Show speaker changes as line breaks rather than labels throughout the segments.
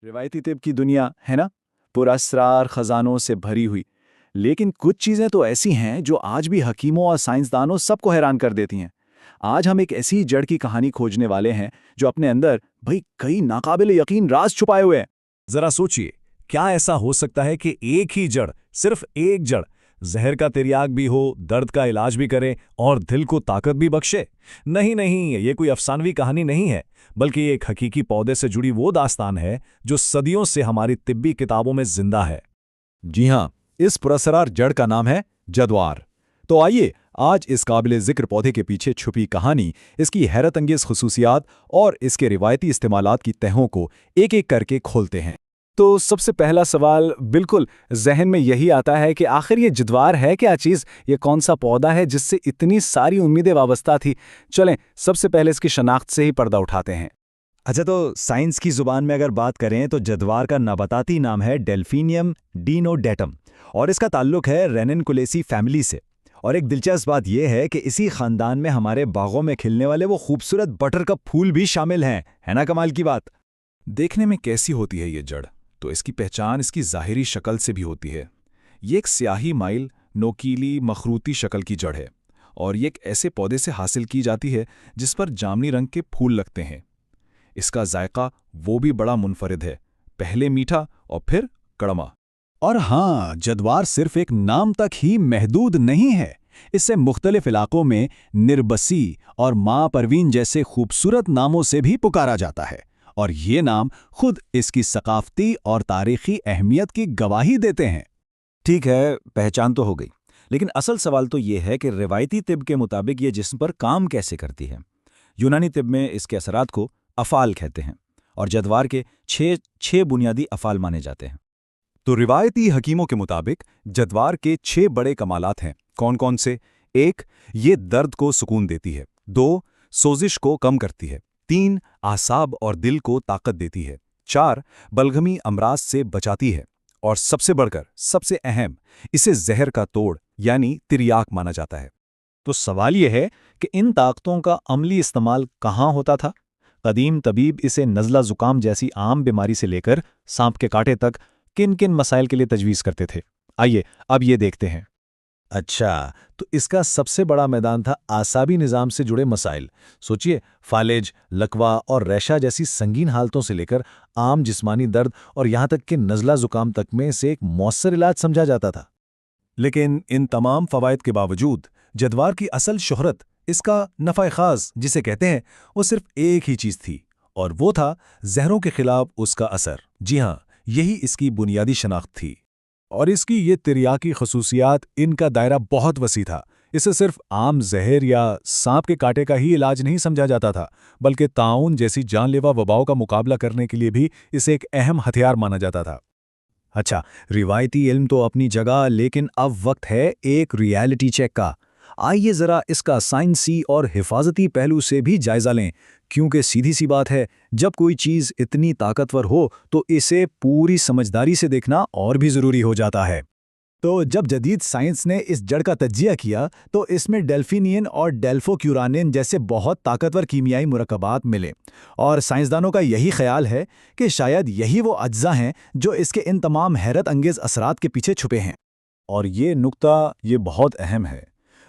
रिवायती तिब की दुनिया है ना, पुरस्रार खजानों से भरी हुई। लेकिन कुछ चीजें तो ऐसी हैं जो आज भी हकीमों और साइंसदानों सबको हैरान कर देती हैं। आज हम एक ऐसी जड़ की कहानी खोजने वाले हैं जो अपने अंदर भाई कई नाकाबिले यकीन राज छुपाए हुए हैं।
जरा सोचिए, क्या ऐसा हो सकता है कि एक ही जड़, सिर्फ एक जड़, जहर का तिर्याग भी हो, दर्द का इलाज भी करे और दिल को ताकत भी बख्शे? नहीं नहीं, ये कोई अफसानवी कहानी नहीं है, बल्कि ये एक हकीकी पौधे से जुड़ी वो दास्तान है जो सदियों से हमारी तिब्बी किताबों में जिंदा है।
जी हाँ, इस पुरस्रार जड़ का नाम है जद्वार। तो आइए आज इस काबिले जिक्र पौधे के पीछे छुपी कहानी, इसकी हैरत अंगेज खसूसियात और इसके रिवायती इस्तेमालात की तहों को एक एक करके खोलते हैं।
तो सबसे पहला सवाल बिल्कुल जहन में यही आता है कि आखिर ये जद्वार है क्या चीज़, ये कौन सा पौधा है जिससे इतनी सारी उम्मीदें वाबस्ता थी। चलें सबसे पहले इसकी शनाख्त से ही पर्दा उठाते हैं।
अच्छा, तो साइंस की जुबान में अगर बात करें तो जद्वार का नबाताती नाम है डेल्फिनियम डिनोडेटम और इसका ताल्लुक है रेनिनकुलेसी फैमिली से। और एक दिलचस्प बात यह है कि इसी खानदान में हमारे बागों में खिलने वाले वो खूबसूरत बटर का फूल भी शामिल हैं। है ना कमाल की बात?
देखने में कैसी होती है ये जड़, तो इसकी पहचान इसकी ज़ाहिरी शक्ल से भी होती है। ये एक स्याही माइल नोकीली मखरूती शक्ल की जड़ है और ये एक ऐसे पौधे से हासिल की जाती है जिस पर जामनी रंग के फूल लगते हैं। इसका जायका वो भी बड़ा मुनफरिद है, पहले मीठा और फिर कड़वा।
और हाँ, जद्वार सिर्फ एक नाम तक ही महदूद नहीं है। इससे मुख्तलिफ इलाकों में निर्बसी और माँ परवीन जैसे खूबसूरत नामों से भी पुकारा जाता है, और ये नाम खुद इसकी सकाफती और तारीखी अहमियत की गवाही देते हैं।
ठीक है, पहचान तो हो गई, लेकिन असल सवाल तो ये है कि रिवायती तिब के मुताबिक ये जिस्म पर काम कैसे करती है। यूनानी तिब में इसके असरात को अफ़ाल कहते हैं और जद्वार के छह बुनियादी अफ़ाल माने जाते हैं।
तो रिवायती हकीमों के मुताबिक जद्वार के 6 बड़े कमालात हैं। कौन कौन से? 1. ये दर्द को सुकून देती है। 2. सोजिश को कम करती है। 3. आसाब और दिल को ताकत देती है। 4. बलगमी अमराज से बचाती है। और सबसे बढ़कर सबसे अहम, इसे जहर का तोड़ यानी तिर्याक माना जाता है।
तो सवाल यह है कि इन ताकतों का अमली इस्तेमाल कहाँ होता था? कदीम तबीब इसे नज़ला ज़ुकाम जैसी आम बीमारी से लेकर सांप के कांटे तक किन किन मसाइल के लिए तजवीज़ करते थे। आइए अब ये देखते हैं।
अच्छा, तो इसका सबसे बड़ा मैदान था आसाबी निज़ाम से जुड़े मसाइल। सोचिए, फालेज, लकवा और रेशा जैसी संगीन हालतों से लेकर आम जिस्मानी दर्द और यहाँ तक कि नज़ला ज़ुकाम तक में इसे एक मौसर इलाज समझा जाता था। लेकिन इन तमाम फ़वाइद के बावजूद जद्वार की असल शोहरत, इसका नफ़ा ख़ास जिसे कहते हैं, वो सिर्फ एक ही चीज़ थी, और वो था जहरों के खिलाफ उसका असर। जी हाँ, यही इसकी बुनियादी शनाख्त थी। और इसकी ये तिर्याकी खसूसियात, इनका दायरा बहुत वसी था। इसे सिर्फ आम जहर या सांप के कांटे का ही इलाज नहीं समझा जाता था, बल्कि ताउन जैसी जानलेवा वबाओं का मुकाबला करने के लिए भी इसे एक अहम हथियार माना जाता था।
अच्छा, रिवायती इल्म तो अपनी जगह, लेकिन अब वक्त है एक रियलिटी चेक का। आइए ज़रा इसका साइंसी और हिफाजती पहलू से भी जायज़ा लें, क्योंकि सीधी सी बात है, जब कोई चीज़ इतनी ताकतवर हो तो इसे पूरी समझदारी से देखना और भी ज़रूरी हो जाता है।
तो जब जदीद साइंस ने इस जड़ का तज्जिया किया तो इसमें डेल्फिनियन और डेल्फोक्यूरानिन जैसे बहुत ताकतवर कीमियाई मुरक्कबात मिले, और साइंसदानों का यही ख्याल है कि शायद यही वो अज्जा हैं जो इसके इन तमाम हैरत अंगेज़ असरात के पीछे छुपे हैं।
और ये नुक्ता ये बहुत अहम है।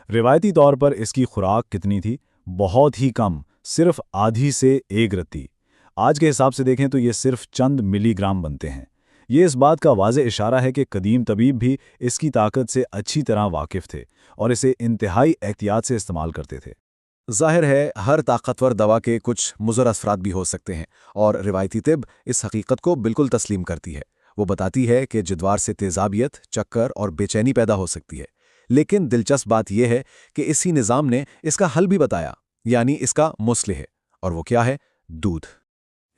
रिवायती तौर पर इसकी खुराक कितनी थी? बहुत ही कम, सिर्फ आधी से 1 रत्ती। आज के हिसाब से देखें तो ये सिर्फ चंद मिलीग्राम बनते हैं। ये इस बात का वाज़े इशारा है कि कदीम तबीब भी इसकी ताकत से अच्छी तरह वाकिफ़ थे और इसे इंतहाई एहतियात से इस्तेमाल करते थे।
ज़ाहिर है, हर ताकतवर दवा के कुछ मुज़र असरात भी हो सकते हैं, और रिवायती तिब इस हकीकत को बिल्कुल तस्लीम करती है। वो बताती है कि जद्वार से तेज़ाबियत, चक्कर और बेचैनी पैदा हो सकती है। लेकिन दिलचस्प बात यह है कि इसी निज़ाम ने इसका हल भी बताया, यानी इसका मुस्लिह है, और वो क्या है? दूध।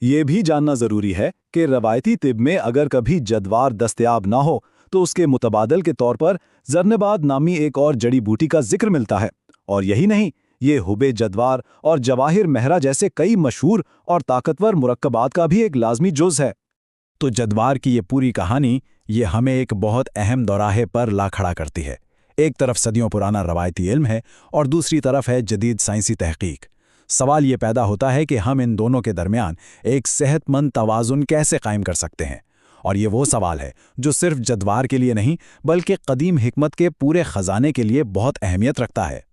ये भी जानना ज़रूरी है कि रवायती तिब में अगर कभी जद्वार दस्तयाब ना हो तो उसके मुतबादल के तौर पर ज़रनेबाद नामी एक और जड़ी बूटी का जिक्र मिलता है। और यही नहीं, ये हुबे जद्वार और जवाहिर महरा जैसे कई मशहूर और ताकतवर मुरक्कबात का भी एक लाजमी जुज़ है।
तो जद्वार की ये पूरी कहानी ये हमें एक बहुत अहम दौराहे पर ला खड़ा करती है। एक तरफ सदियों पुराना रवायती इल्म है और दूसरी तरफ है जदीद साइंसी तहकीक। सवाल ये पैदा होता है कि हम इन दोनों के दरमियान एक सेहतमंद तवाज़ुन कैसे कायम कर सकते हैं। और ये वो सवाल है जो सिर्फ जद्वार के लिए नहीं बल्कि कदीम हिकमत के पूरे ख़जाने के लिए बहुत अहमियत रखता है।